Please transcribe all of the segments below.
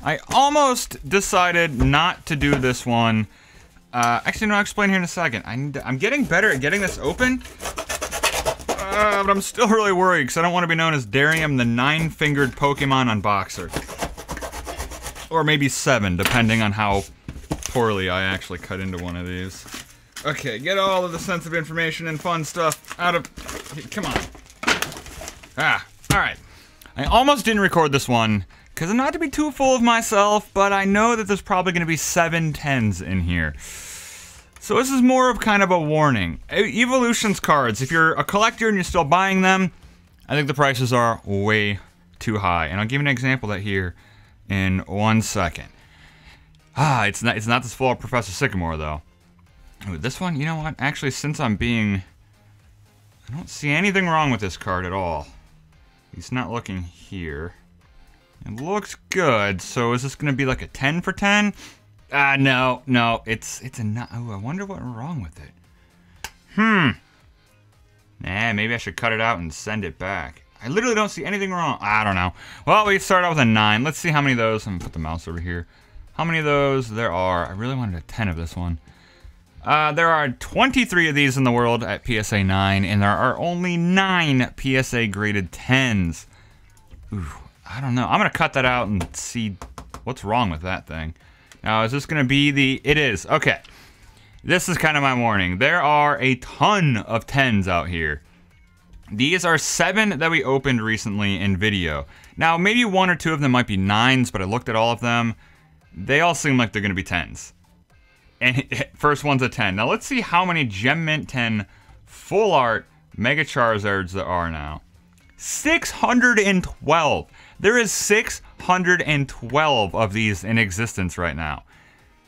I almost decided not to do this one. Actually, no, I'll explain here in a second. I'm getting better at getting this open. But I'm still really worried because I don't want to be known as Darium the 9-fingered Pokemon Unboxer. Or maybe 7, depending on how poorly I actually cut into one of these. Okay, get all of the sensitive information and fun stuff out of... Come on. Alright. I almost didn't record this one, because I'm not to be too full of myself, but I know that there's probably going to be 7 10s in here. So this is more of kind of a warning. Evolutions cards, if you're a collector and you're still buying them, I think the prices are way too high. And I'll give you an example of that here in 1 second. It's not this full of Professor Sycamore, though. Ooh, this one, you know what? Actually, since I don't see anything wrong with this card at all. He's not looking here. It looks good, so is this going to be like a 10 for 10? No, it's a not. Oh, I wonder what's wrong with it. Nah, maybe I should cut it out and send it back. I literally don't see anything wrong. I don't know. Well, we start out with a 9. Let's see how many of those. I'm gonna put the mouse over here. How many of those there are? I really wanted a 10 of this one. There are 23 of these in the world at PSA 9, and there are only 9 PSA graded 10s. Ooh, I don't know. I'm gonna cut that out and see what's wrong with that thing. Now, is this going to be the... It is. Okay. This is kind of my warning. There are a ton of 10s out here. These are 7 that we opened recently in video. Now, maybe 1 or 2 of them might be 9s, but I looked at all of them. They all seem like they're going to be 10s. And first one's a 10. Now, let's see how many Gem Mint 10 Full Art Mega Charizards there are now. 612. There is 612 of these in existence right now.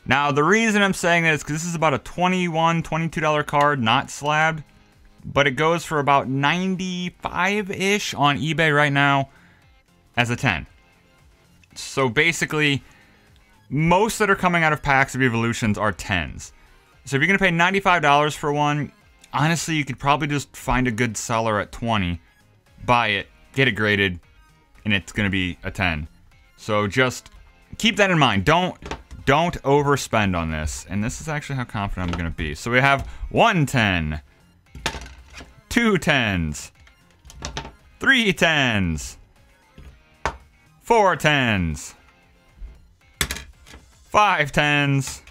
Now, the reason I'm saying that is because this is about a $21, $22 card, not slabbed. But it goes for about 95-ish on eBay right now as a 10. So basically, most that are coming out of packs of Evolutions are 10s. So if you're going to pay $95 for one, honestly, you could probably just find a good seller at 20, buy it, get it graded, and it's going to be a 10. So just keep that in mind. Don't overspend on this. And this is actually how confident I'm going to be. So we have 1 10, 2 10s, 3 10s, 4 10s, 5 10s,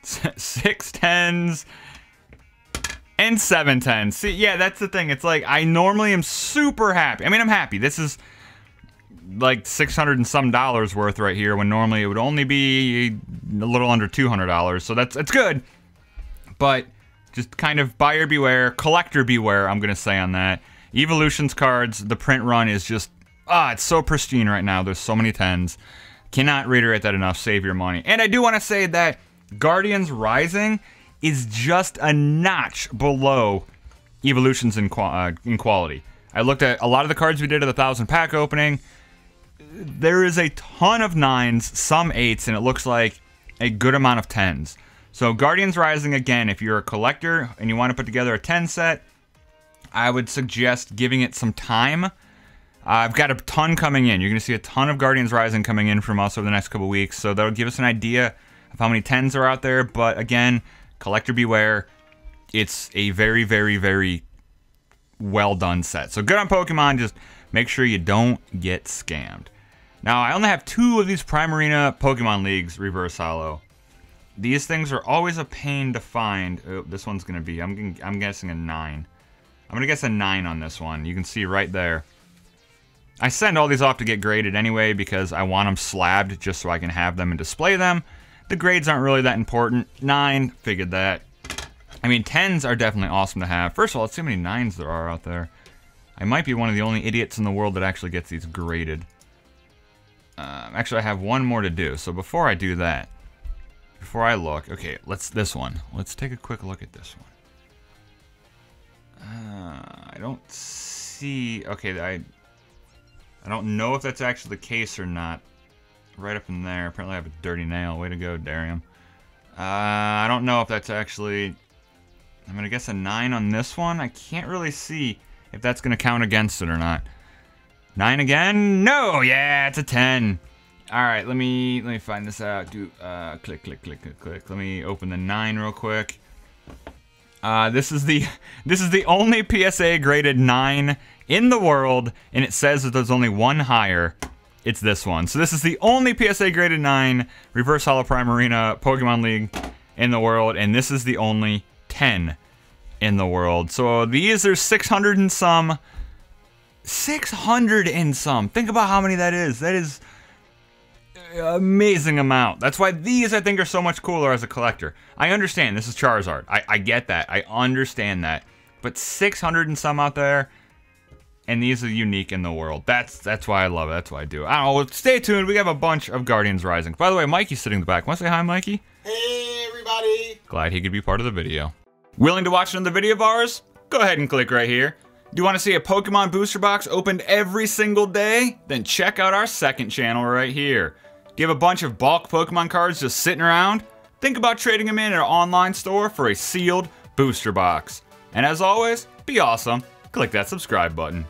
6 10s, and 7 10s. See, yeah, that's the thing. It's like, I normally am super happy. I mean, I'm happy. This is like $600 and some worth right here, when normally it would only be a little under $200. So it's good. But just kind of buyer beware, collector beware, I'm going to say on that. Evolutions cards, the print run is just, it's so pristine right now. There's so many 10s. Cannot reiterate that enough. Save your money. And I do want to say that Guardians Rising is just a notch below Evolutions in quality. I looked at a lot of the cards we did at the 1,000 pack opening. There is a ton of 9s, some 8s, and it looks like a good amount of 10s. So Guardians Rising, again, if you're a collector and you want to put together a 10 set, I would suggest giving it some time. I've got a ton coming in. You're going to see a ton of Guardians Rising coming in from us over the next couple weeks, so that'll give us an idea of how many 10s are out there. But again, collector beware. It's a very, very, very well done set. So good on Pokemon. Just make sure you don't get scammed. Now, I only have 2 of these Primarina Pokemon Leagues Reverse Holo. These things are always a pain to find. Oh, this one's going to be, I'm guessing a 9. I'm going to guess a 9 on this one. You can see right there. I send all these off to get graded anyway because I want them slabbed just so I can have them and display them. The grades aren't really that important. 9, figured that. I mean, 10s are definitely awesome to have. First of all, let's see how many 9s there are out there. I might be one of the only idiots in the world that actually gets these graded. Actually, I have one more to do. So before I do that, before I look, okay, this one. Let's take a quick look at this one. I don't see, okay, I don't know if that's actually the case or not. Right up in there, apparently I have a dirty nail. Way to go, Darium. I don't know if that's actually, I'm gonna guess a 9 on this one. I can't really see if that's gonna count against it or not. 9 again? No! Yeah, it's a 10. All right, let me find this out. Do click. Let me open the 9 real quick. This is the only PSA graded 9 in the world, and it says that there's only one higher. It's this one. So this is the only PSA graded 9 Reverse Holo Primarina Pokemon League in the world, and this is the only 10 in the world. So these are 600 and some. 600 and some. Think about how many that is. That is an amazing amount. That's why these, I think, are so much cooler as a collector. I understand this is Charizard. I get that. I understand that. But 600 and some out there, and these are unique in the world. That's why I love it. That's why I do. I don't know. Stay tuned. We have a bunch of Guardians Rising. By the way, Mikey's sitting in the back. Want to say hi, Mikey? Hey, everybody. Glad he could be part of the video. Willing to watch another video of ours? Go ahead and click right here. Do you want to see a Pokemon booster box opened every single day? Then check out our second channel right here. Do you have a bunch of bulk Pokemon cards just sitting around? Think about trading them in our online store for a sealed booster box. And as always, be awesome. Click that subscribe button.